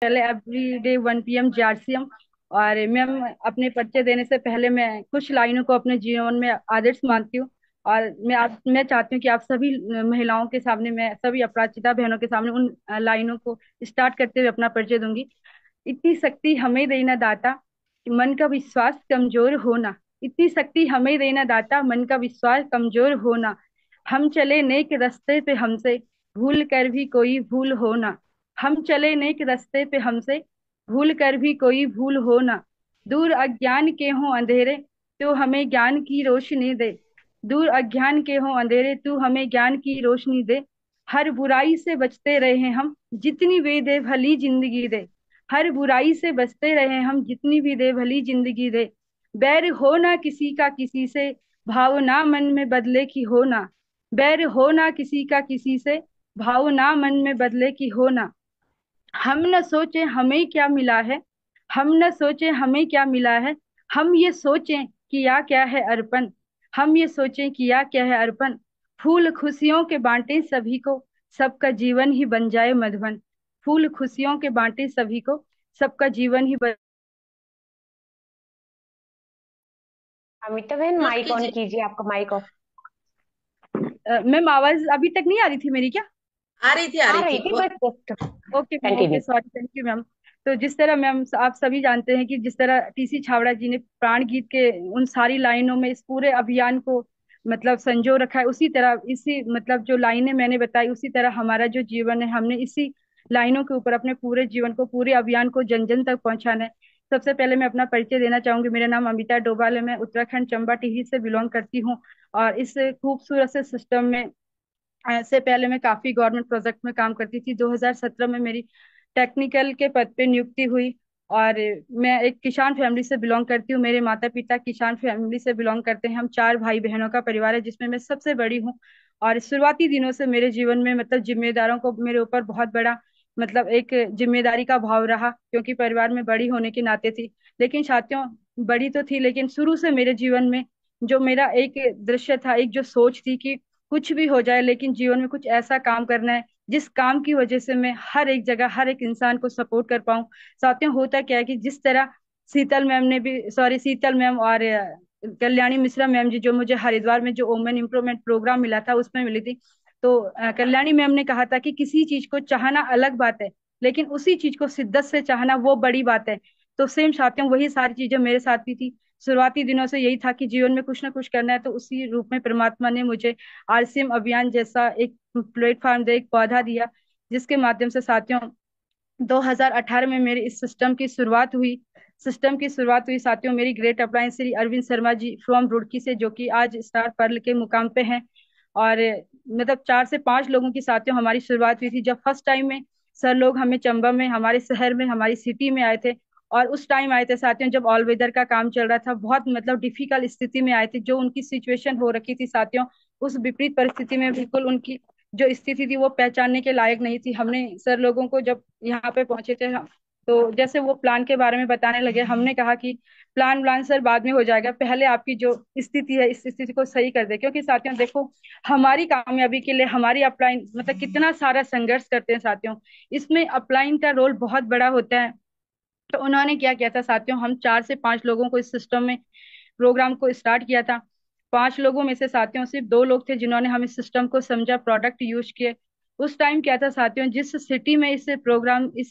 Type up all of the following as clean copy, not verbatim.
पहले every day 1 PM JRCM। और ma'am, अपने परिचय देने से पहले मैं कुछ लाइनों को अपने जीवन में आदर्श मानती हूँ। और मैं चाहती हूँ कि आप सभी महिलाओं के सामने, मैं सभी अपराजिता बहनों के सामने उन लाइनों को स्टार्ट करते हुए अपना परिचय दूंगी। इतनी शक्ति हमें देना दाता कि मन का विश्वास कमजोर होना। इतनी शक्ति हमें देना दाता, मन का विश्वास कमजोर होना। हम चले नेक रास्ते पे, हमसे भूल कर भी कोई भूल होना। हम चले नेक रास्ते पे, हमसे भूल कर भी कोई भूल होना। दूर अज्ञान के हों अंधेरे, तो हमें ज्ञान की रोशनी दे। दूर अज्ञान के हों अंधेरे, तू हमें ज्ञान की रोशनी दे। हर बुराई से बचते रहे हम, जितनी भी दे भली जिंदगी दे। हर बुराई से बचते रहे हम, जितनी भी दे भली जिंदगी दे। बैर हो ना किसी का किसी से, भावना मन में बदले की हो ना। बैर हो ना किसी का किसी से, भावना मन में बदले की हो ना। हम न सोचे हमें क्या मिला है, हम न सोचे हमें क्या मिला है। हम ये सोचें किया क्या है अर्पण, हम ये सोचें किया क्या है अर्पण। फूल खुशियों के बांटे सभी को, सबका जीवन ही बन जाए मधुबन। फूल खुशियों के बांटे सभी को, सबका जीवन ही बन। अमिता बहन, माफ माइक ऑन कीजिए। कीजिए, आपका माइक ऑफ। मैम, आवाज अभी तक नहीं आ रही थी मेरी क्या? आ रही थी, आ आ रही रही थी थी वो। बस just. Okay ma'am, okay, continue. Sorry, thank you ma'am. तो जिस तरह मैम आप सभी जानते हैं कि जिस तरह टीसी छावड़ा जी ने प्राण गीत के उन सारी लाइनों में इस पूरे अभियान को मतलब संजो रखा है, उसी तरह इसी मतलब जो लाइनें मैंने बताई, उसी तरह हमारा जो जीवन है, हमने इसी लाइनों के ऊपर अपने पूरे जीवन को, पूरे अभियान को जन जन तक पहुंचाना है। सबसे पहले मैं अपना परिचय देना चाहूंगी। मेरा नाम अमिता डोभाल है, मैं उत्तराखंड चंबा टिहरी से बिलोंग करती हूँ। और इस खूबसूरत से सिस्टम में ऐसे पहले मैं काफी गवर्नमेंट प्रोजेक्ट में काम करती थी। 2017 में मेरी टेक्निकल के पद पे नियुक्ति हुई। और मैं एक किसान फैमिली से बिलोंग करती हूँ, मेरे माता पिता किसान फैमिली से बिलोंग करते हैं। हम 4 भाई बहनों का परिवार है, जिसमें मैं सबसे बड़ी हूँ। और शुरुआती दिनों से मेरे जीवन में मतलब जिम्मेदारों को मेरे ऊपर बहुत बड़ा मतलब एक जिम्मेदारी का भाव रहा, क्योंकि परिवार में बड़ी होने के नाते थी। लेकिन साथियों, बड़ी तो थी, लेकिन शुरू से मेरे जीवन में जो मेरा एक दृश्य था, एक जो सोच थी कि कुछ भी हो जाए लेकिन जीवन में कुछ ऐसा काम करना है जिस काम की वजह से मैं हर एक जगह हर एक इंसान को सपोर्ट कर पाऊं। साथियों, होता क्या है कि जिस तरह शीतल मैम और कल्याणी मिश्रा मैम जी, जो मुझे हरिद्वार में जो वोमेन इम्प्रूवमेंट प्रोग्राम मिला था उसमें मिली थी। तो कल्याणी मैम ने कहा था कि किसी चीज को चाहना अलग बात है, लेकिन उसी चीज को शिद्दत से चाहना वो बड़ी बात है। तो सेम साथियों, वही सारी चीजें मेरे साथ भी थी। शुरुआती दिनों से यही था कि जीवन में कुछ ना कुछ करना है, तो उसी रूप में परमात्मा ने मुझे आरसीएम अभियान जैसा एक प्लेटफॉर्म दे, एक पौधा दिया, जिसके माध्यम से साथियों 2018 में मेरी इस सिस्टम की शुरुआत हुई साथियों, मेरी great upline Shri Arvind Sharma ji from Roorkee से, जो कि आज स्टार पर्ल के मुकाम पे हैं। और मतलब 4 से 5 लोगों की साथियों हमारी शुरुआत हुई थी, जब फर्स्ट टाइम में सर लोग हमें चंबा में, हमारे शहर में, हमारी सिटी में आए थे। और उस टाइम आए थे साथियों जब ऑल वेदर का काम चल रहा था, बहुत मतलब डिफिकल्ट स्थिति में आए थे, जो उनकी सिचुएशन हो रखी थी साथियों, उस विपरीत परिस्थिति में बिल्कुल उनकी जो स्थिति थी वो पहचानने के लायक नहीं थी। हमने सर लोगों को जब यहाँ पे पहुंचे थे हम, तो जैसे वो प्लान के बारे में बताने लगे, हमने कहा कि प्लान व्लान सर बाद में हो जाएगा, पहले आपकी जो स्थिति है इस स्थिति को सही कर दे। क्योंकि साथियों देखो, हमारी कामयाबी के लिए हमारी अपलाइन मतलब कितना सारा संघर्ष करते हैं साथियों, इसमें अपलाइन का रोल बहुत बड़ा होता है। तो उन्होंने क्या किया था साथियों, हम 4 से 5 लोगों को इस सिस्टम में प्रोग्राम को स्टार्ट किया था। 5 लोगों में से साथियों सिर्फ 2 लोग थे जिन्होंने हम इस सिस्टम को समझा, प्रोडक्ट यूज किए। उस टाइम क्या था साथियों, जिस सिटी में इस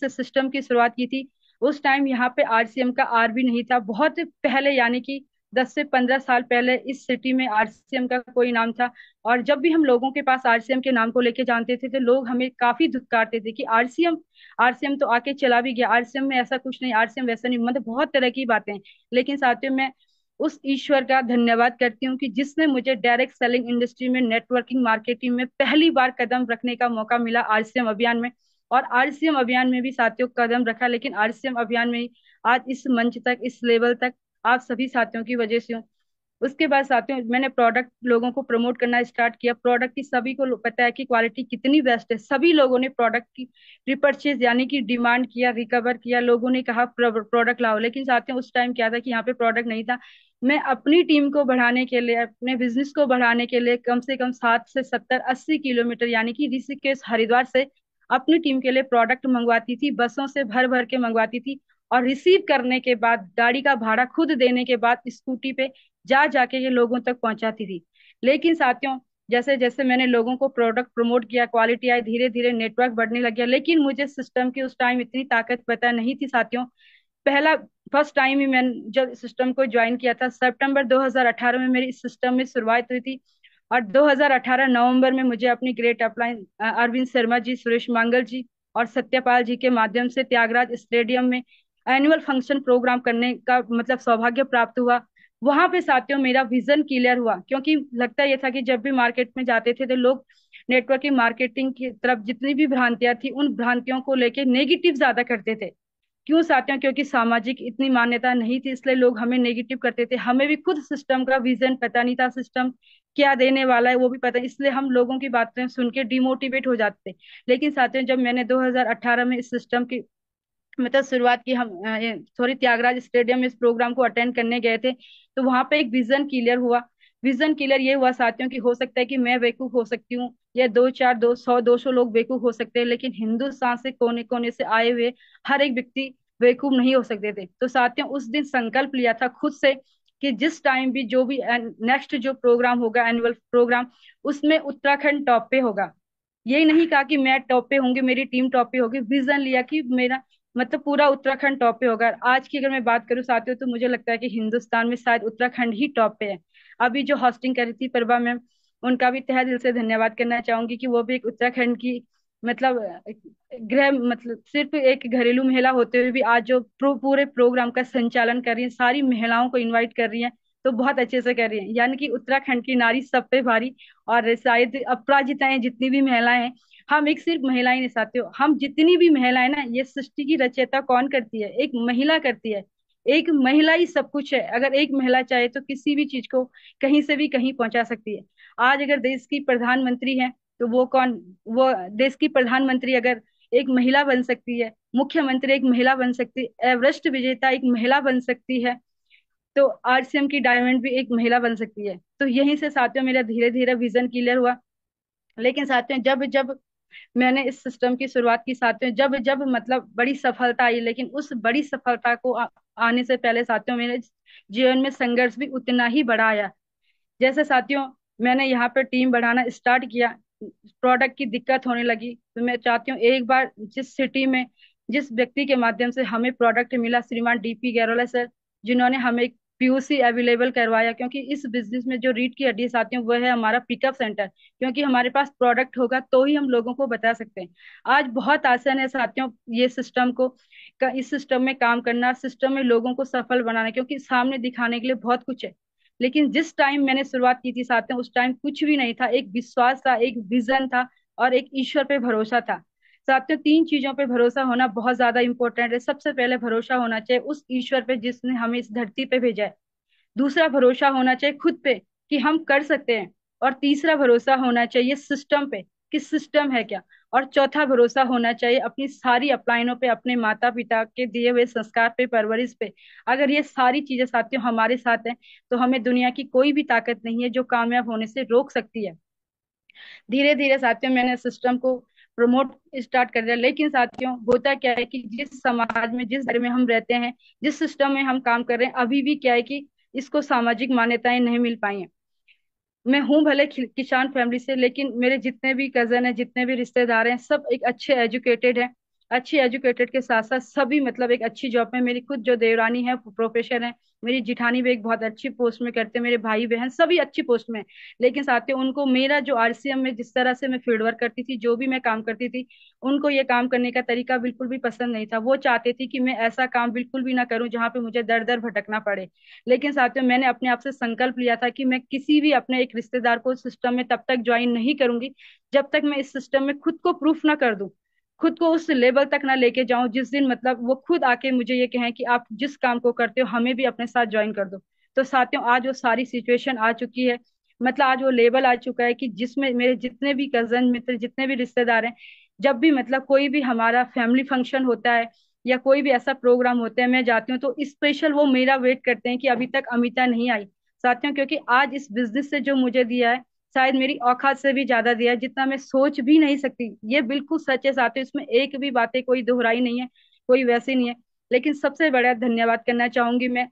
सिस्टम की शुरुआत की थी, उस टाइम यहाँ पे आरसीएम का आर भी नहीं था। बहुत पहले यानी कि 10 से 15 साल पहले इस सिटी में आरसीएम का कोई नाम था। और जब भी हम लोगों के पास आरसीएम के नाम को लेके जानते थे, तो लोग हमें काफी धुतकारते थे कि आरसीएम आरसीएम तो आके चला भी गया, आरसीएम में ऐसा कुछ नहीं, आरसीएम वैसा नहीं, मतलब बहुत तरह की बातें। लेकिन साथियों, मैं उस ईश्वर का धन्यवाद करती हूँ कि जिसने मुझे डायरेक्ट सेलिंग इंडस्ट्री में, नेटवर्किंग मार्केटिंग में पहली बार कदम रखने का मौका मिला आरसीएम अभियान में। और आरसीएम अभियान में भी साथियों कदम रखा, लेकिन आरसीएम अभियान में ही आज इस मंच तक, इस लेवल तक आप सभी साथियों की वजह से हूँ। उसके बाद साथियों मैंने प्रोडक्ट लोगों को प्रमोट करना स्टार्ट किया। प्रोडक्ट की सभी को पता है कि क्वालिटी कितनी बेस्ट है, सभी लोगों ने प्रोडक्ट की रिपर्चेज यानी कि डिमांड किया, रिकवर किया, लोगों ने कहा प्रोडक्ट लाओ। लेकिन साथियों उस टाइम क्या था कि यहाँ पे प्रोडक्ट नहीं था। मैं अपनी टीम को बढ़ाने के लिए, अपने बिजनेस को बढ़ाने के लिए कम से कम 60 से 70 80 किलोमीटर यानी कि ऋषिकेश हरिद्वार से अपनी टीम के लिए प्रोडक्ट मंगवाती थी, बसों से भर भर के मंगवाती थी, और रिसीव करने के बाद गाड़ी का भाड़ा खुद देने के बाद स्कूटी पे जा जाके ये लोगों तक पहुंचाती थी। लेकिन साथियों, जैसे जैसे मैंने लोगों को प्रोडक्ट प्रमोट किया, क्वालिटी आई, धीरे धीरे नेटवर्क बढ़ने लग गया, लेकिन मुझे सिस्टम की उस टाइम इतनी ताकत पता नहीं थी साथियों। पहला फर्स्ट टाइम ही मैंने जब सिस्टम को ज्वाइन किया था, सितंबर 2018 में मेरी इस सिस्टम में शुरुआत हुई थी। और 2018 नवंबर में मुझे अपनी ग्रेट अपलाइन अरविंद शर्मा जी, सुरेश मांगल जी और सत्यपाल जी के माध्यम से त्यागराज स्टेडियम में एनुअल फंक्शन प्रोग्राम करने का मतलब सौभाग्य प्राप्त हुआ। वहां पे साथियों मेरा विजन क्लियर हुआ, क्योंकि लगता यह था कि जब भी मार्केट में जाते थे तो लोग नेटवर्किंग मार्केटिंग की तरफ जितनी भी भ्रांतियां थी उन भ्रांतियों को लेके नेगेटिव ज्यादा करते थे। क्यों साथियों? क्योंकि सामाजिक इतनी मान्यता नहीं थी, इसलिए लोग हमें नेगेटिव करते थे। हमें भी खुद सिस्टम का विजन पता नहीं था, सिस्टम क्या देने वाला है वो भी पता नहीं, इसलिए हम लोगों की बातें सुन के डिमोटिवेट हो जाते थे। लेकिन साथियों, जब मैंने 2018 में इस सिस्टम की मतलब शुरुआत की, हम सॉरी त्यागराज स्टेडियम में इस प्रोग्राम को अटेंड करने गए थे, तो वहां पे एक विजन क्लियर हुआ। विजन क्लियर ये हुआ साथियों कि हो सकता है कि मैं बेवकूफ हो सकती हूँ, या दो चार, 200 लोग बेवकूफ हो सकते हैं, लेकिन हिंदुस्तान से कोने कोने से आए हुए हर एक व्यक्ति बेवकूफ नहीं हो सकते थे। तो साथियों, उस दिन संकल्प लिया था खुद से कि जिस टाइम भी जो भी नेक्स्ट जो प्रोग्राम होगा, एनुअल प्रोग्राम, उसमें उत्तराखंड टॉप पे होगा। यही नहीं कहा कि मैं टॉप पे होंगी, मेरी टीम टॉप पे होगी, विजन लिया कि मेरा मतलब पूरा उत्तराखंड टॉप पे होगा। आज की अगर मैं बात करूं साथियों, तो मुझे लगता है कि हिंदुस्तान में शायद उत्तराखंड ही टॉप पे है। अभी जो होस्टिंग कर रही थी प्रभा मैम, उनका भी तहे दिल से धन्यवाद करना चाहूंगी कि वो भी एक उत्तराखंड की मतलब गृह मतलब सिर्फ एक घरेलू महिला होते हुए भी आज जो पूरे प्रोग्राम का संचालन कर रही है, सारी महिलाओं को इन्वाइट कर रही है, तो बहुत अच्छे से कर रही है। यानी कि उत्तराखंड की नारी सब पे भारी। और शायद अपराजिताएं जितनी भी महिलाएं हैं, हम एक सिर्फ महिलाएं नहीं साथियों, हम जितनी भी महिलाएं ना, ये सृष्टि की रचयिता कौन करती है? एक महिला करती है। एक महिला ही सब कुछ है। अगर एक महिला चाहे तो किसी भी चीज को कहीं से भी कहीं पहुंचा सकती है। आज अगर देश की प्रधानमंत्री है तो वो कौन? वो देश की प्रधानमंत्री अगर एक महिला बन सकती है, मुख्यमंत्री एक महिला बन सकती है, एवरेस्ट विजेता एक महिला बन सकती है, तो आरसीएम की डायमंड भी एक महिला बन सकती है। तो यहीं से साथियों मेरा धीरे धीरे विजन क्लियर हुआ। लेकिन साथियों, जब जब मैंने इस सिस्टम की शुरुआत की साथियों, जब जब मतलब बड़ी सफलता आई, लेकिन उस बड़ी सफलता को आने से पहले साथियों मेरे जीवन में संघर्ष भी उतना ही बड़ा आया। जैसे साथियों, मैंने यहाँ पर टीम बढ़ाना स्टार्ट किया, प्रोडक्ट की दिक्कत होने लगी, तो मैं चाहती हूँ एक बार जिस सिटी में जिस व्यक्ति के माध्यम से हमें प्रोडक्ट मिला, श्रीमान डीपी गैरोला सर, जिन्होंने हमें पीयूसी अवेलेबल करवाया, क्योंकि इस बिजनेस में जो रीढ़ की हड्डी है साथियों वो है हमारा पिकअप सेंटर। क्योंकि हमारे पास प्रोडक्ट होगा तो ही हम लोगों को बता सकते हैं। आज बहुत आसान है साथियों ये सिस्टम को इस सिस्टम में काम करना, सिस्टम में लोगों को सफल बनाना, क्योंकि सामने दिखाने के लिए बहुत कुछ है। लेकिन जिस टाइम मैंने शुरुआत की थी साथियों, उस टाइम कुछ भी नहीं था, एक विश्वास था, एक विजन था, और एक ईश्वर पे भरोसा था। साथियों, तीन चीजों पे भरोसा होना बहुत ज्यादा इंपॉर्टेंट है। सबसे पहले भरोसा होना चाहिए उस ईश्वर पे जिसने हमें इस धरती पे भेजा है। दूसरा भरोसा होना चाहिए खुद पे कि हम कर सकते हैं। और तीसरा भरोसा होना चाहिए सिस्टम पे कि सिस्टम है क्या। और चौथा भरोसा होना चाहिए अपनी सारी अपलाइनों पे, अपने माता पिता के दिए हुए संस्कार पे, परवरिश पे। अगर ये सारी चीजें साथियों हमारे साथ हैं, तो हमें दुनिया की कोई भी ताकत नहीं है जो कामयाब होने से रोक सकती है। धीरे धीरे साथियों मैंने सिस्टम को प्रमोट स्टार्ट कर दिया। लेकिन साथियों, होता क्या है कि जिस समाज में, जिस घर में हम रहते हैं, जिस सिस्टम में हम काम कर रहे हैं, अभी भी क्या है कि इसको सामाजिक मान्यताएं नहीं मिल पाई हैं। मैं हूं भले किसान फैमिली से, लेकिन मेरे जितने भी कजन है, जितने भी रिश्तेदार हैं, सब एक अच्छे एजुकेटेड हैं। अच्छे एजुकेटेड के साथ साथ सभी मतलब एक अच्छी जॉब में, मेरी खुद जो देवरानी है प्रोफेसर है, मेरी जिठानी भी एक बहुत अच्छी पोस्ट में करते हैं, मेरे भाई बहन सभी अच्छी पोस्ट में हैं। लेकिन साथियों, उनको मेरा जो आरसीएम में जिस तरह से मैं फील्ड वर्क करती थी, जो भी मैं काम करती थी, उनको ये काम करने का तरीका बिल्कुल भी पसंद नहीं था। वो चाहते थे कि मैं ऐसा काम बिल्कुल भी ना करूं जहां पे मुझे दर दर भटकना पड़े। लेकिन साथियों, मैंने अपने आप से संकल्प लिया था कि मैं किसी भी अपने एक रिश्तेदार को सिस्टम में तब तक ज्वाइन नहीं करूंगी जब तक मैं इस सिस्टम में खुद को प्रूफ ना कर दूं, खुद को उस लेवल तक ना लेके जाऊं जिस दिन मतलब वो खुद आके मुझे ये कहें कि आप जिस काम को करते हो हमें भी अपने साथ ज्वाइन कर दो। तो साथियों, आज वो सारी सिचुएशन आ चुकी है। मतलब आज वो लेवल आ चुका है कि जिसमें मेरे जितने भी कजन मित्र, जितने भी रिश्तेदार हैं, जब भी मतलब कोई भी हमारा फैमिली फंक्शन होता है या कोई भी ऐसा प्रोग्राम होता है, मैं जाती हूँ तो स्पेशल वो मेरा वेट करते हैं कि अभी तक अमिता नहीं आई। साथियों, क्योंकि आज इस बिजनेस से जो मुझे दिया है, शायद मेरी औकात से भी ज्यादा दिया है, जितना मैं सोच भी नहीं सकती। ये बिल्कुल सच है साथियों, इसमें एक भी बातें कोई दोहराई नहीं है, कोई वैसी नहीं है। लेकिन सबसे बड़ा धन्यवाद करना चाहूंगी मैं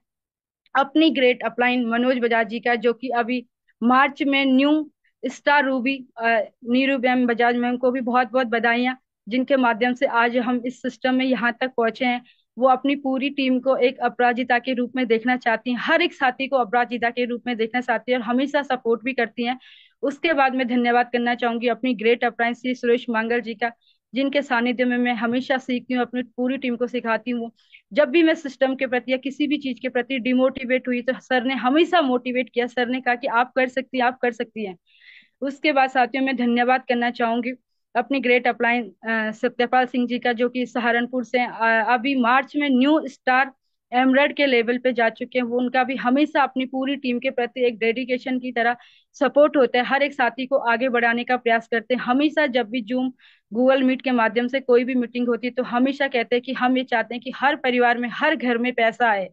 अपनी ग्रेट अपलाइन मनोज बजाज जी का, जो कि अभी मार्च में new star Ruby, Neeru ma'am Bajaj ma'am को भी बहुत बहुत बधाइयाँ, जिनके माध्यम से आज हम इस सिस्टम में यहाँ तक पहुंचे हैं। वो अपनी पूरी टीम को एक अपराजिता के रूप में देखना चाहती हैं, हर एक साथी को अपराजिता के रूप में देखना चाहती है और हमेशा सपोर्ट भी करती हैं। उसके बाद मैं धन्यवाद करना चाहूंगी अपनी ग्रेट अपलाइन श्री सुरेश मांगल जी का, जिनके सानिध्य में मैं हमेशा सीखती हूँ, अपनी पूरी टीम को सिखाती हूँ। जब भी मैं सिस्टम के प्रति या किसी भी चीज के प्रति डिमोटिवेट हुई तो सर ने हमेशा मोटिवेट किया, सर ने कहा कि आप कर सकती हैं, आप कर सकती हैं। उसके बाद साथियों मैं धन्यवाद करना चाहूंगी अपनी ग्रेट अपलाइन सत्यपाल सिंह जी का, जो कि सहारनपुर से हैं। अभी मार्च में न्यू स्टार एमरेड के लेवल पे जा चुके हैं। वो उनका भी हमेशा अपनी पूरी टीम के प्रति एक डेडिकेशन की तरह सपोर्ट होता है, हर एक साथी को आगे बढ़ाने का प्रयास करते हैं। हमेशा जब भी जूम गूगल मीट के माध्यम से कोई भी मीटिंग होती है तो हमेशा कहते हैं कि हम ये चाहते हैं कि हर परिवार में हर घर में पैसा आए।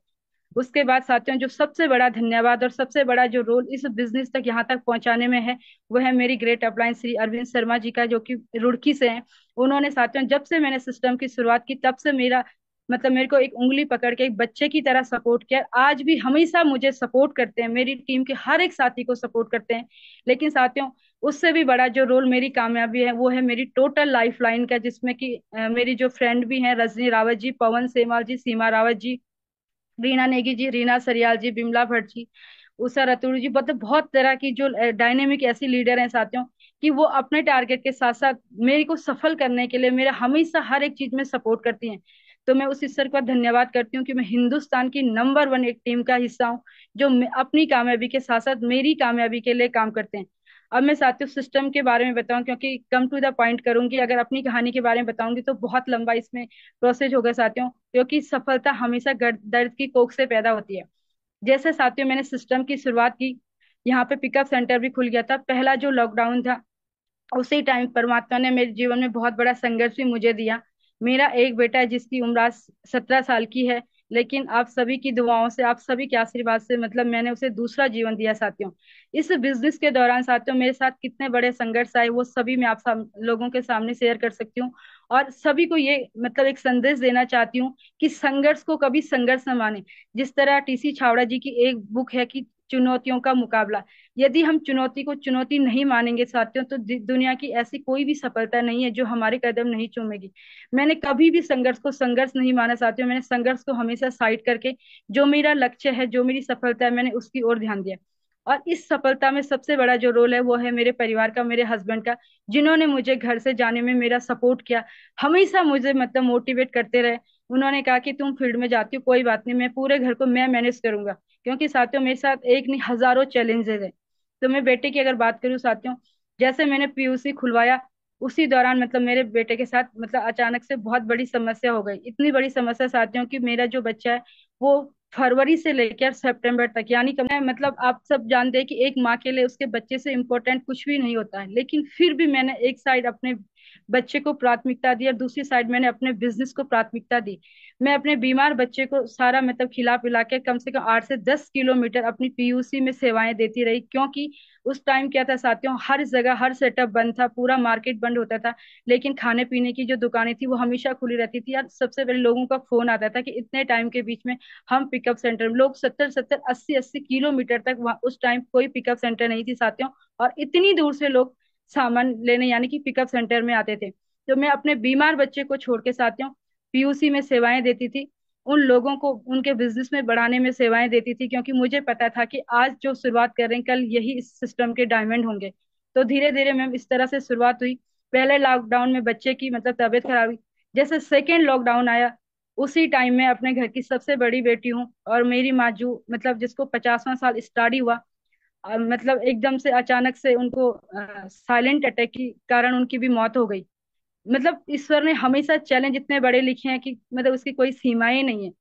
उसके बाद साथियों जो सबसे बड़ा धन्यवाद और सबसे बड़ा जो रोल इस बिजनेस तक यहाँ तक पहुंचाने में है, वो है मेरी ग्रेट अपलायंस श्री अरविंद शर्मा जी का, जो कि रुड़की से हैं। उन्होंने साथियों जब से मैंने सिस्टम की शुरुआत की तब से मेरा मतलब मेरे को एक उंगली पकड़ के एक बच्चे की तरह सपोर्ट किया, आज भी हमेशा मुझे सपोर्ट करते हैं, मेरी टीम के हर एक साथी को सपोर्ट करते हैं। लेकिन साथियों उससे भी बड़ा जो रोल मेरी कामयाबी है वो है मेरी टोटल लाइफ लाइन का, जिसमें कि मेरी जो फ्रेंड भी हैं, रजनी रावत जी, पवन सेमाल जी, सीमा रावत जी, रीना नेगी जी, रीना सरियाल जी, बिमला भट्ट जी, उषा रतुड़ी जी, मतलब बहुत तरह की जो डायनेमिक ऐसी लीडर हैं साथियों, कि वो अपने टारगेट के साथ साथ मेरे को सफल करने के लिए मेरा हमेशा हर एक चीज में सपोर्ट करती हैं। तो मैं उस ईश्वर का धन्यवाद करती हूँ कि मैं हिंदुस्तान की नंबर वन एक टीम का हिस्सा हूँ, जो अपनी कामयाबी के साथ साथ मेरी कामयाबी के लिए काम करते हैं। अब मैं साथियों सिस्टम के बारे में बताऊं, क्योंकि कम टू द पॉइंट करूंगी, अगर अपनी कहानी के बारे में बताऊंगी तो बहुत लंबा इसमें प्रोसेस होगा साथियों, क्योंकि सफलता हमेशा दर्द की कोख से पैदा होती है। जैसे साथियों मैंने सिस्टम की शुरुआत की, यहाँ पे पिकअप सेंटर भी खुल गया था, पहला जो लॉकडाउन था उसी टाइम परमात्मा ने मेरे जीवन में बहुत बड़ा संघर्ष भी मुझे दिया। मेरा एक बेटा है जिसकी उम्र आज 17 साल की है, लेकिन आप सभी की दुआओं से, आप सभी के आशीर्वाद से मतलब मैंने उसे दूसरा जीवन दिया साथियों। इस बिजनेस के दौरान साथियों मेरे साथ कितने बड़े संघर्ष आए वो सभी मैं आप लोगों के सामने शेयर कर सकती हूँ। और सभी को ये मतलब एक संदेश देना चाहती हूँ कि संघर्ष को कभी संघर्ष न माने। जिस तरह टीसी छावड़ा जी की एक बुक है कि चुनौतियों का मुकाबला, यदि हम चुनौती को चुनौती नहीं मानेंगे साथियों तो दुनिया की ऐसी कोई भी सफलता नहीं है जो हमारे कदम नहीं चूमेगी। मैंने कभी भी संघर्ष को संघर्ष नहीं माना साथियों, मैंने संघर्ष को हमेशा साइड करके जो मेरा लक्ष्य है, जो मेरी सफलता है, मैंने उसकी ओर ध्यान दिया। और इस सफलता में सबसे बड़ा जो रोल है वो है मेरे परिवार का, मेरे हस्बैंड का, जिन्होंने मुझे घर से जाने में मेरा सपोर्ट किया, हमेशा मुझे मतलब मोटिवेट करते रहे। उन्होंने कहा कि तुम फील्ड में जाती हो कोई बात नहीं, मैं पूरे घर को मैं मैनेज करूंगा, क्योंकि साथियों मेरे साथ एक नहीं हजारों चैलेंजेस है। तो मैं बेटे की अगर बात करूँ साथियों, जैसे मैंने पीयूसी खुलवाया उसी दौरान मतलब मेरे बेटे के साथ मतलब अचानक से बहुत बड़ी समस्या हो गई, इतनी बड़ी समस्या साथियों कि मेरा जो बच्चा है वो फरवरी से लेकर सितंबर तक, यानी कम मतलब आप सब जानते हैं कि एक माँ के लिए उसके बच्चे से इम्पोर्टेंट कुछ भी नहीं होता है, लेकिन फिर भी मैंने एक साइड अपने बच्चे को प्राथमिकता दी और दूसरी साइड मैंने अपने बिजनेस को प्राथमिकता दी। मैं अपने बीमार बच्चे को सारा मतलब खिला पिला के कम से कम 8 से 10 किलोमीटर अपनी पीयूसी में सेवाएं देती रही, क्योंकि उस टाइम क्या था साथियों, हर जगह हर सेटअप बंद था, पूरा मार्केट बंद होता था, लेकिन खाने पीने की जो दुकानें थी वो हमेशा खुली रहती थी। यार सबसे पहले लोगों का फोन आता था कि इतने टाइम के बीच में हम पिकअप सेंटर में, लोग 70 70 80 80 किलोमीटर तक वहाँ उस टाइम कोई पिकअप सेंटर नहीं थी साथियों, और इतनी दूर से लोग सामान लेने यानी कि पिकअप सेंटर में आते थे। तो मैं अपने बीमार बच्चे को छोड़ के साथियों पीयूसी में सेवाएं देती थी, उन लोगों को उनके बिजनेस में बढ़ाने में सेवाएं देती थी, क्योंकि मुझे पता था कि आज जो शुरुआत कर रहे हैं कल यही इस सिस्टम के डायमंड होंगे। तो धीरे धीरे मैम इस तरह से शुरुआत हुई। पहले लॉकडाउन में बच्चे की मतलब तबीयत खराब हुई, जैसे सेकेंड लॉकडाउन आया उसी टाइम में अपने घर की सबसे बड़ी बेटी हूँ और मेरी माँ जो मतलब जिसको 50वां साल स्टार्ट ही हुआ, मतलब एकदम से अचानक से उनको साइलेंट अटैक के कारण उनकी भी मौत हो गई। मतलब ईश्वर ने हमेशा चैलेंज इतने बड़े लिखे हैं कि मतलब उसकी कोई सीमाएं नहीं है।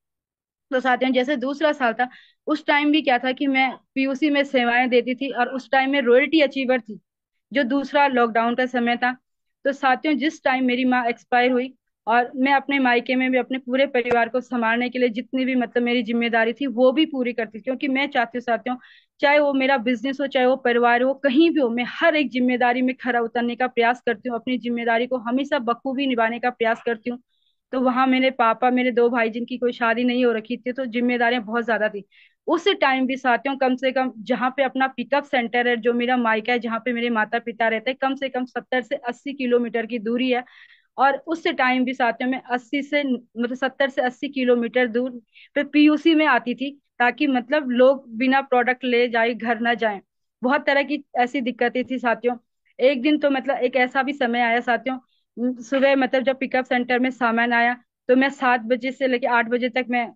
तो साथियों जैसे दूसरा साल था, उस टाइम भी क्या था कि मैं पीयूसी में सेवाएं देती थी और उस टाइम में रॉयल्टी अचीवर थी, जो दूसरा लॉकडाउन का समय था। तो साथियों जिस टाइम मेरी माँ एक्सपायर हुई और मैं अपने मायके में भी अपने पूरे परिवार को संभालने के लिए जितनी भी मतलब मेरी जिम्मेदारी थी वो भी पूरी करती थी, क्योंकि मैं चाहती हूँ साथियों, चाहे वो मेरा बिजनेस हो, चाहे वो परिवार हो, कहीं भी हो, मैं हर एक जिम्मेदारी में खरा उतरने का प्रयास करती हूँ, अपनी जिम्मेदारी को हमेशा बखूबी निभाने का प्रयास करती हूँ। तो वहां मेरे पापा, मेरे दो भाई जिनकी कोई शादी नहीं हो रखी थी, तो जिम्मेदारियां बहुत ज्यादा थी। उस टाइम भी साथियों, कम से कम जहाँ पे अपना पिकअप सेंटर है, जो मेरा मायका है, जहाँ पे मेरे माता पिता रहते हैं, कम से कम 70 से 80 किलोमीटर की दूरी है। और उस टाइम भी साथियों में 70 से 80 किलोमीटर दूर पे पीयूसी में आती थी, ताकि मतलब लोग बिना प्रोडक्ट ले जाए घर ना जाएं। बहुत तरह की ऐसी दिक्कतें थी साथियों। एक दिन तो मतलब एक ऐसा भी समय आया साथियों, सुबह मतलब जब पिकअप सेंटर में सामान आया, तो मैं 7 बजे से लेकर 8 बजे तक मैं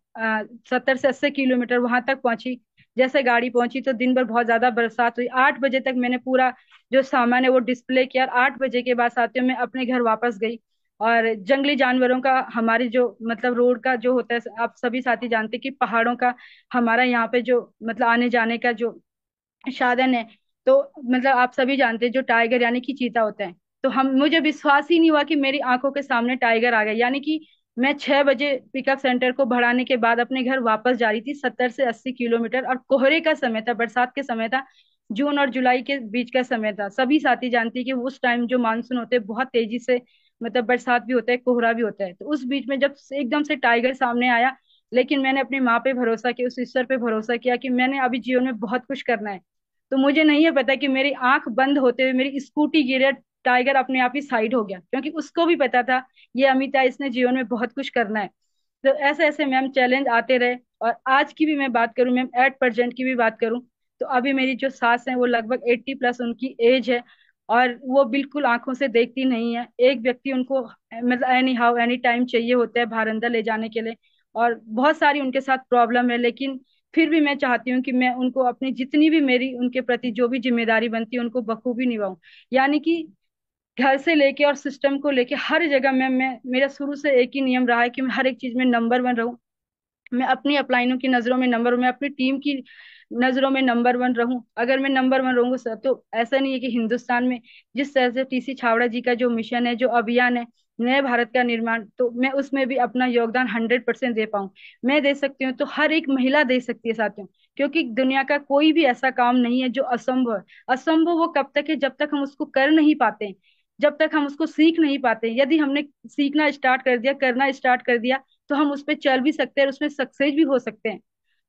70 से 80 किलोमीटर वहां तक पहुंची। जैसे गाड़ी पहुंची तो दिन भर बहुत ज्यादा बरसात हुई, 8 बजे तक मैंने पूरा जो सामान है वो डिस्प्ले किया, और 8 बजे के बाद साथियों मैं अपने घर वापस गई। और जंगली जानवरों का हमारे जो मतलब रोड का जो होता है, आप सभी साथी जानते हैं कि पहाड़ों का हमारा यहाँ पे जो मतलब आने जाने का जो साधन है, तो मतलब आप सभी जानते हैं जो टाइगर यानी कि चीता होता है। तो हम मुझे विश्वास ही नहीं हुआ कि मेरी आंखों के सामने टाइगर आ गया, यानी कि मैं 6 बजे पिकअप सेंटर को बढ़ाने के बाद अपने घर वापस जा रही थी, 70 से 80 किलोमीटर, और कोहरे का समय था, बरसात के समय था, जून और जुलाई के बीच का समय था। सभी साथी जानती है कि उस टाइम जो मानसून होते हैं बहुत तेजी से मतलब बरसात भी होता है, कोहरा भी होता है। तो उस बीच में जब एकदम से टाइगर सामने आया, लेकिन मैंने अपनी माँ पे भरोसा किया, उस ईश्वर पे भरोसा किया कि मैंने अभी जीवन में बहुत कुछ करना है। तो मुझे नहीं है पता कि मेरी आंख बंद होते हुए मेरी स्कूटी गिरे, टाइगर अपने आप ही साइड हो गया, क्योंकि उसको भी पता था ये अमिता, इसने जीवन में बहुत कुछ करना है। तो ऐसे ऐसे मैम चैलेंज आते रहे। और आज की भी मैं बात करूं मैम, एट प्रेजेंट की भी बात करूं, तो अभी मेरी जो सास है वो लगभग 80 प्लस उनकी एज है, और वो बिल्कुल आंखों से देखती नहीं है। एक व्यक्ति उनको मतलब एनी हाउ एनी टाइम चाहिए होता है बाहर अंदर ले जाने के लिए, और बहुत सारी उनके साथ प्रॉब्लम है। लेकिन फिर भी मैं चाहती हूँ कि मैं उनको अपनी जितनी भी मेरी उनके प्रति जो भी जिम्मेदारी बनती है उनको बखूबी निभाऊं। यानी कि घर से लेके और सिस्टम को लेके हर जगह मैं मेरा शुरू से एक ही नियम रहा है कि मैं हर एक चीज में नंबर 1 रहूं। मैं अपनी अपलाइनों की नजरों में नंबर, मैं अपनी टीम की नजरों में नंबर 1 रहूं। अगर मैं नंबर 1 रहूंगा सर, तो ऐसा नहीं है कि हिंदुस्तान में जिस तरह से टीसी छावड़ा जी का जो मिशन है, जो अभियान है, नए भारत का निर्माण, तो मैं उसमें भी अपना योगदान 100% दे पाऊं। मैं दे सकती हूँ तो हर एक महिला दे सकती है साथियों, क्योंकि दुनिया का कोई भी ऐसा काम नहीं है जो असंभव है। असंभव वो कब तक है जब तक हम उसको कर नहीं पाते, जब तक हम उसको सीख नहीं पाते। यदि हमने सीखना स्टार्ट कर दिया, करना स्टार्ट कर दिया, तो हम उस पर चल भी सकते हैं और उसमें सक्सेस भी हो सकते हैं।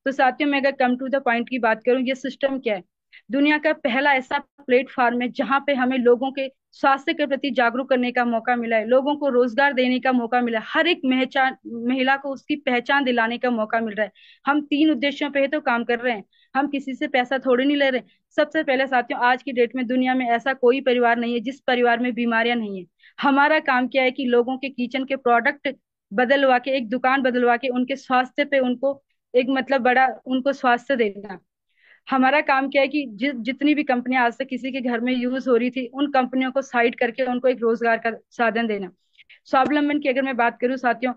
तो साथियों, मैं अगर कम टू द पॉइंट की बात करूं, ये सिस्टम क्या है? दुनिया का पहला ऐसा प्लेटफॉर्म है जहां पे हमें लोगों के स्वास्थ्य के प्रति जागरूक करने का मौका मिला है, लोगों को रोजगार देने का मौका मिला है, हर एक महिला को उसकी पहचान दिलाने का मौका मिल रहा है। हम 3 उद्देश्यों पे ही तो काम कर रहे हैं, हम किसी से पैसा थोड़ी नहीं ले रहे। सबसे पहले साथियों, आज की डेट में दुनिया में ऐसा कोई परिवार नहीं है जिस परिवार में बीमारियां नहीं है। हमारा काम क्या है कि लोगों के किचन के प्रोडक्ट बदलवा के, एक दुकान बदलवा के उनके स्वास्थ्य पे उनको एक मतलब बड़ा उनको स्वास्थ्य देना। हमारा काम क्या है कि जितनी भी कंपनियां आज तक किसी के घर में यूज हो रही थी, उन कंपनियों को साइड करके उनको एक रोजगार का साधन देना। स्वावलंबन की अगर मैं बात करूं साथियों,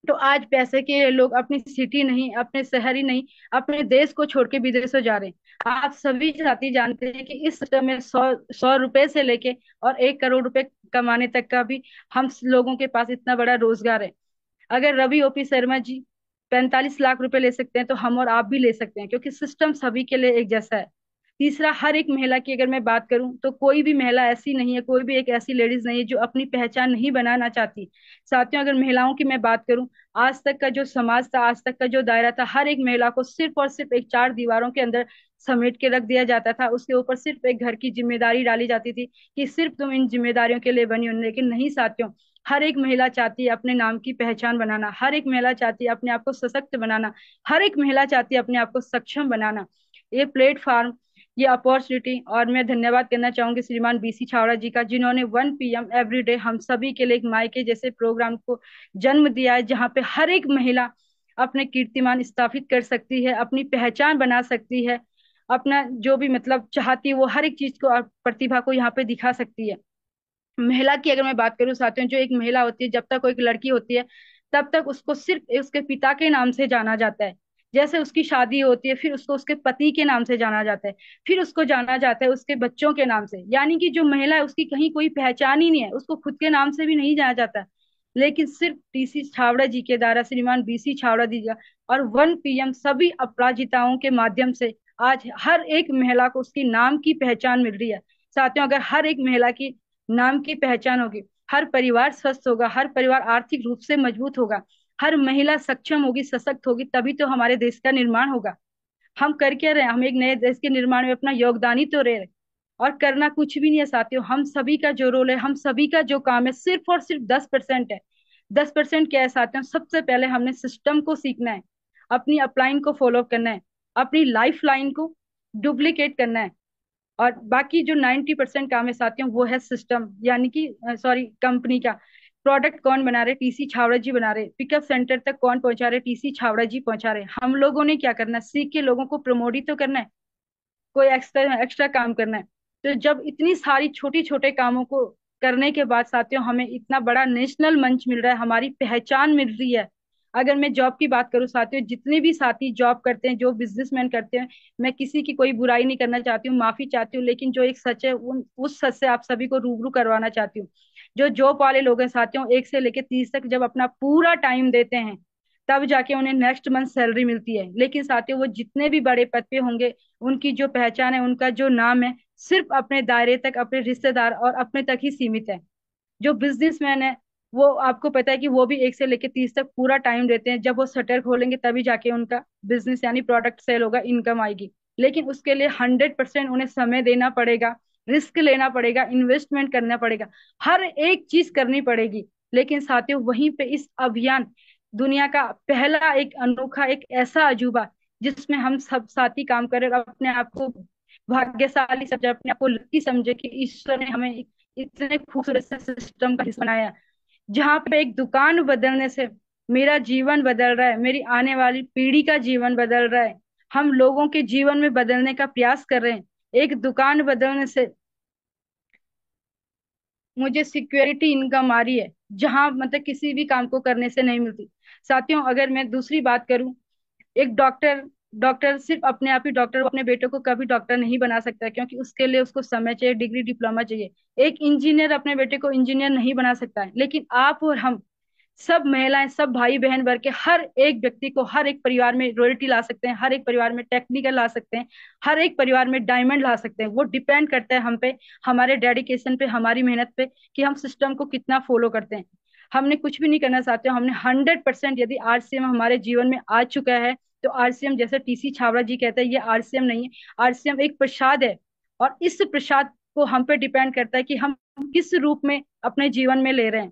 तो आज पैसे के लिए लोग अपनी सिटी नहीं, अपने शहर ही नहीं, अपने देश को छोड़ के विदेशों जा रहे हैं। आप सभी साथी जानते हैं कि इस सिस्टम में 100 100 रुपए से लेके और 1 करोड़ रुपए कमाने तक का भी हम लोगों के पास इतना बड़ा रोजगार है। अगर रवि ओपी शर्मा जी 45 लाख रुपए ले सकते हैं, तो हम और आप भी ले सकते हैं, क्योंकि सिस्टम सभी के लिए एक जैसा है। तीसरा, हर एक महिला की अगर मैं बात करूं, तो कोई भी महिला ऐसी नहीं है, कोई भी एक ऐसी लेडीज नहीं है जो अपनी पहचान नहीं बनाना चाहती। साथियों, अगर महिलाओं की मैं बात करूं, आज तक का जो समाज था, आज तक का जो दायरा था, हर एक महिला को सिर्फ और सिर्फ एक 4 दीवारों के अंदर समेट के रख दिया जाता था। उसके ऊपर सिर्फ एक घर की जिम्मेदारी डाली जाती थी कि सिर्फ तुम इन जिम्मेदारियों के लिए बनी हो। लेकिन नहीं साथियों, हर एक महिला चाहती है अपने नाम की पहचान बनाना, हर एक महिला चाहती है अपने आप को सशक्त बनाना, हर एक महिला चाहती है अपने आप को सक्षम बनाना। ये प्लेटफॉर्म, ये अपॉर्चुनिटी, और मैं धन्यवाद करना चाहूंगी श्रीमान बीसी छावड़ा जी का, जिन्होंने 1 PM एवरीडे हम सभी के लिए एक मायके जैसे प्रोग्राम को जन्म दिया है, जहाँ पे हर एक महिला अपने कीर्तिमान स्थापित कर सकती है, अपनी पहचान बना सकती है, अपना जो भी मतलब चाहती है वो हर एक चीज को और प्रतिभा को यहाँ पे दिखा सकती है। महिला की अगर मैं बात करूं साथियों, जो एक महिला होती है, जब तक वो एक लड़की होती है, तब तक उसको सिर्फ उसके पिता के नाम से जाना जाता है। जैसे उसकी शादी होती है, फिर उसको उसके पति के नाम से जाना जाता है, फिर उसको जाना जाता है उसके बच्चों के नाम से। यानी कि जो महिला है उसकी कहीं कोई पहचान ही नहीं है, उसको खुद के नाम से भी नहीं जाना जाता। लेकिन सिर्फ टीसी छावड़ा जी के द्वारा, श्रीमान बीसी छावड़ा जी का और 1 PM सभी अपराजिताओं के माध्यम से आज हर एक महिला को उसकी नाम की पहचान मिल रही है। साथियों, अगर हर एक महिला की नाम की पहचान होगी, हर परिवार स्वस्थ होगा, हर परिवार आर्थिक रूप से मजबूत होगा, हर महिला सक्षम होगी, सशक्त होगी, तभी तो हमारे देश का निर्माण होगा। हम कर क्या रहे हैं? हम एक नए देश के निर्माण में अपना योगदान ही तो रहे हैं। और करना कुछ भी नहीं है साथियों। हम सभी का जो रोल है, हम सभी का जो काम है, सिर्फ और सिर्फ 10% है। 10% क्या है साथियों? सबसे पहले हमने सिस्टम को सीखना है, अपनी अपलाइन को फॉलो करना है, अपनी लाइफ लाइन को डुप्लीकेट करना है। और बाकी जो 90% काम है साथियों, वो है सिस्टम, यानी कि सॉरी, कंपनी का प्रोडक्ट कौन बना रहे? टीसी छावड़ा जी बना रहे। पिकअप सेंटर तक कौन पहुंचा रहे? टीसी छावड़ा जी पहुंचा रहे। हम लोगों ने क्या करना है? सीख के लोगों को प्रमोट ही तो करना है, कोई एक्स्ट्रा एक्स्ट्रा काम करना है। तो जब इतनी सारी छोटी छोटे कामों को करने के बाद साथियों हमें इतना बड़ा नेशनल मंच मिल रहा है, हमारी पहचान मिल रही है। अगर मैं जॉब की बात करूं साथियों, जितने भी साथी जॉब करते हैं, जो बिजनेसमैन करते हैं, मैं किसी की कोई बुराई नहीं करना चाहती हूँ, माफी चाहती हूँ, लेकिन जो एक सच है उस सच से आप सभी को रूबरू करवाना चाहती हूँ। जो जॉब वाले लोग हैं साथियों, 1 से लेकर 30 तक जब अपना पूरा टाइम देते हैं, तब जाके उन्हें नेक्स्ट मंथ सैलरी मिलती है। लेकिन साथियों, वो जितने भी बड़े पद पे होंगे, उनकी जो पहचान है, उनका जो नाम है, सिर्फ अपने दायरे तक, अपने रिश्तेदार और अपने तक ही सीमित है। जो बिजनेसमैन है, वो आपको पता है कि वो भी 1 से लेकर 30 तक पूरा टाइम देते हैं। जब वो शटर खोलेंगे तभी जाके उनका बिजनेस यानी प्रोडक्ट सेल होगा, इनकम आएगी। लेकिन उसके लिए 100% उन्हें समय देना पड़ेगा, रिस्क लेना पड़ेगा, इन्वेस्टमेंट करना पड़ेगा, हर एक चीज करनी पड़ेगी। लेकिन साथियों, वहीं पे इस अभियान, दुनिया का पहला एक अनोखा, एक ऐसा अजूबा, जिसमें हम सब साथी काम करें और अपने आप को भाग्यशाली समझे, अपने आप को लकी समझे कि ईश्वर ने हमें इतने खूबसूरत से सिस्टम का हिस्सा बनाया, जहाँ पे एक दुकान बदलने से मेरा जीवन बदल रहा है, मेरी आने वाली पीढ़ी का जीवन बदल रहा है। हम लोगों के जीवन में बदलने का प्रयास कर रहे हैं। एक दुकान बदलने से मुझे सिक्योरिटी इनकम आ रही है, जहां मतलब किसी भी काम को करने से नहीं मिलती। साथियों, अगर मैं दूसरी बात करूं, एक डॉक्टर, डॉक्टर सिर्फ अपने आप ही डॉक्टर अपने बेटे को कभी डॉक्टर नहीं बना सकता, क्योंकि उसके लिए उसको समय चाहिए, डिग्री डिप्लोमा चाहिए। एक इंजीनियर अपने बेटे को इंजीनियर नहीं बना सकता है। लेकिन आप और हम, सब महिलाएं, सब भाई बहन वर्ग के हर एक व्यक्ति को, हर एक परिवार में रॉयल्टी ला सकते हैं, हर एक परिवार में टेक्निकल ला सकते हैं, हर एक परिवार में डायमंड ला सकते हैं। वो डिपेंड करता है हम पे, हमारे डेडिकेशन पे, हमारी मेहनत पे, कि हम सिस्टम को कितना फॉलो करते हैं। हमने कुछ भी नहीं करना चाहते, हमने 100%, यदि आरसीएम हमारे जीवन में आ चुका है, तो आरसीएम, जैसे टीसी छावड़ा जी कहते हैं, ये आरसीएम नहीं है, आरसीएम एक प्रसाद है। और इस प्रसाद को हम पे डिपेंड करता है कि हम किस रूप में अपने जीवन में ले रहे हैं।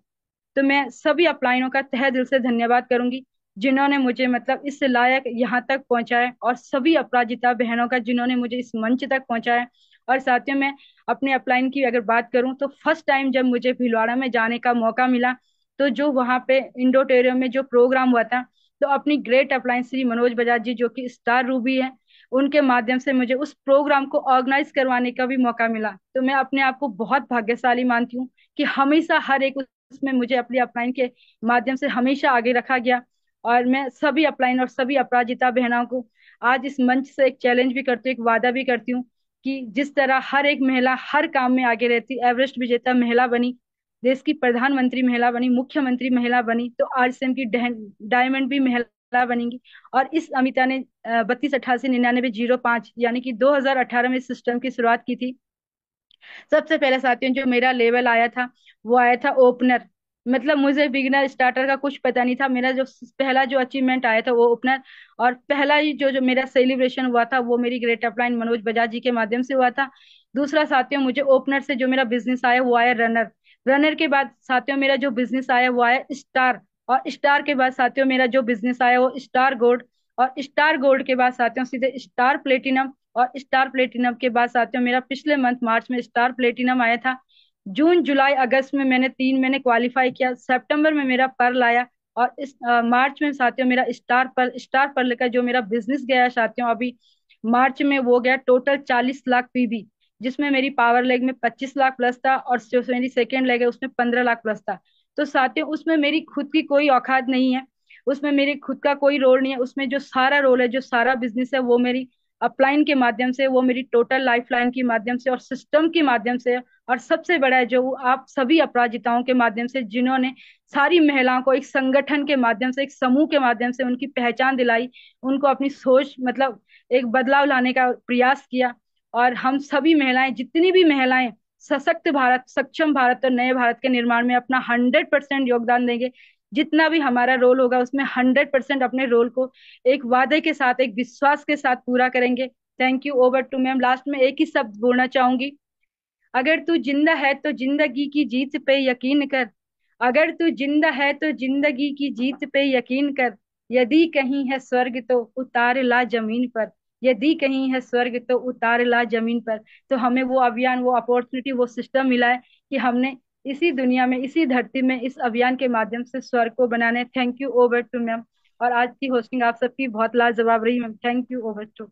तो मैं सभी अपलाइनों का तहे दिल से धन्यवाद करूंगी, जिन्होंने मुझे मतलब इस लायक यहाँ तक पहुंचाया, और सभी अपराजिता बहनों का, जिन्होंने मुझे इस मंच तक पहुंचाया। और साथियों, मैं अपने अपलाइन की अगर बात करूं, तो फर्स्ट टाइम जब मुझे भीलवाड़ा में जाने का मौका मिला, तो जो वहां पे इंडोटेरियम में जो प्रोग्राम हुआ था, तो अपनी ग्रेट अपलाइन श्री मनोज बजाज जी, जो कि स्टार रूबी है, उनके माध्यम से मुझे उस प्रोग्राम को ऑर्गेनाइज करवाने का भी मौका मिला। तो मैं अपने आप को बहुत भाग्यशाली मानती हूँ कि हमेशा हर एक उसमें मुझे अपनी अपलाइन के माध्यम से हमेशा आगे रखा गया। और मैं सभी अपलाइन और सभी अपराजिता बहनों को आज इस मंच से एक चैलेंज भी करती हूँ, एक वादा भी करती हूँ, कि जिस तरह हर एक महिला हर काम में आगे रहती, एवरेस्ट विजेता महिला बनी, देश की प्रधानमंत्री महिला बनी, मुख्यमंत्री महिला बनी, तो आरसीएम की डायमंड भी महिला बनेंगी। और इस अमिता ने 32889905 यानी कि 2018 में इस सिस्टम की शुरुआत की थी। सबसे पहले साथियों, जो मेरा लेवल आया था, वो आया था ओपनर। मतलब मुझे बिगिनर स्टार्टर का कुछ पता नहीं था। मेरा जो पहला जो अचीवमेंट आया था, वो ओपनर। और पहला ही जो जो मेरा सेलिब्रेशन हुआ था, वो मेरी ग्रेट अपलाइन मनोज बजाज जी के माध्यम से हुआ था। दूसरा साथियों, मुझे ओपनर से जो मेरा बिजनेस आया, वो आया रनर। रनर के बाद साथियों, मेरा जो बिजनेस आया, वो आया स्टार। और स्टार के बाद साथियों, मेरा जो बिजनेस आया, वो स्टार गोल्ड। और स्टार गोल्ड के बाद साथियों, सीधे स्टार प्लेटिनम। और स्टार प्लेटिनम के बाद साथियों, मेरा पिछले मंथ मार्च में स्टार प्लेटिनम आया था। जून जुलाई अगस्त में मैंने 3 महीने क्वालिफाई किया, सितंबर में मेरा पर्ल आया। और इस मार्च में साथियों, मेरा स्टार पर्ल का जो मेरा बिजनेस गया है साथियों, अभी मार्च में वो गया टोटल 40 लाख पीबी, जिसमें मेरी पावर लेग में 25 लाख प्लस था, और जो मेरी सेकेंड लेग है, उसमें 15 लाख प्लस था। तो साथियों, उसमें मेरी खुद की कोई औकात नहीं है, उसमें मेरे खुद का कोई रोल नहीं है। उसमें जो सारा रोल है, जो सारा बिजनेस है, वो मेरी अपलाइन के माध्यम से, वो मेरी टोटल लाइफ लाइन के माध्यम से और सिस्टम के माध्यम से, और सबसे बड़ा है जो आप सभी अपराजिताओं के माध्यम से, जिन्होंने सारी महिलाओं को एक संगठन के माध्यम से, एक समूह के माध्यम से उनकी पहचान दिलाई, उनको अपनी सोच मतलब एक बदलाव लाने का प्रयास किया। और हम सभी महिलाएं, जितनी भी महिलाएं सशक्त भारत, सक्षम भारत और नए भारत के निर्माण में अपना 100% योगदान देंगे। जितना भी हमारा रोल होगा उसमें 100% अपने रोल को एक वादे के साथ, एक विश्वास के साथ पूरा करेंगे। Thank you. Over to ma'am. Last में एक ही शब्द बोलना चाहूंगी, अगर तू जिंदा है तो जिंदगी की जीत पे यकीन कर। अगर तू जिंदा है तो जिंदगी की जीत पे यकीन कर। यदि कहीं है स्वर्ग तो उतार ला जमीन पर। यदि कहीं है स्वर्ग तो उतार ला जमीन पर। तो हमें वो अभियान, वो अपॉर्चुनिटी, वो सिस्टम मिला है कि हमने इसी दुनिया में, इसी धरती में इस अभियान के माध्यम से स्वर्ग को बनाने। Thank you. Over to ma'am. और आज की होस्टिंग आप सबकी बहुत लाजवाब रही ma'am. Thank you. Over to.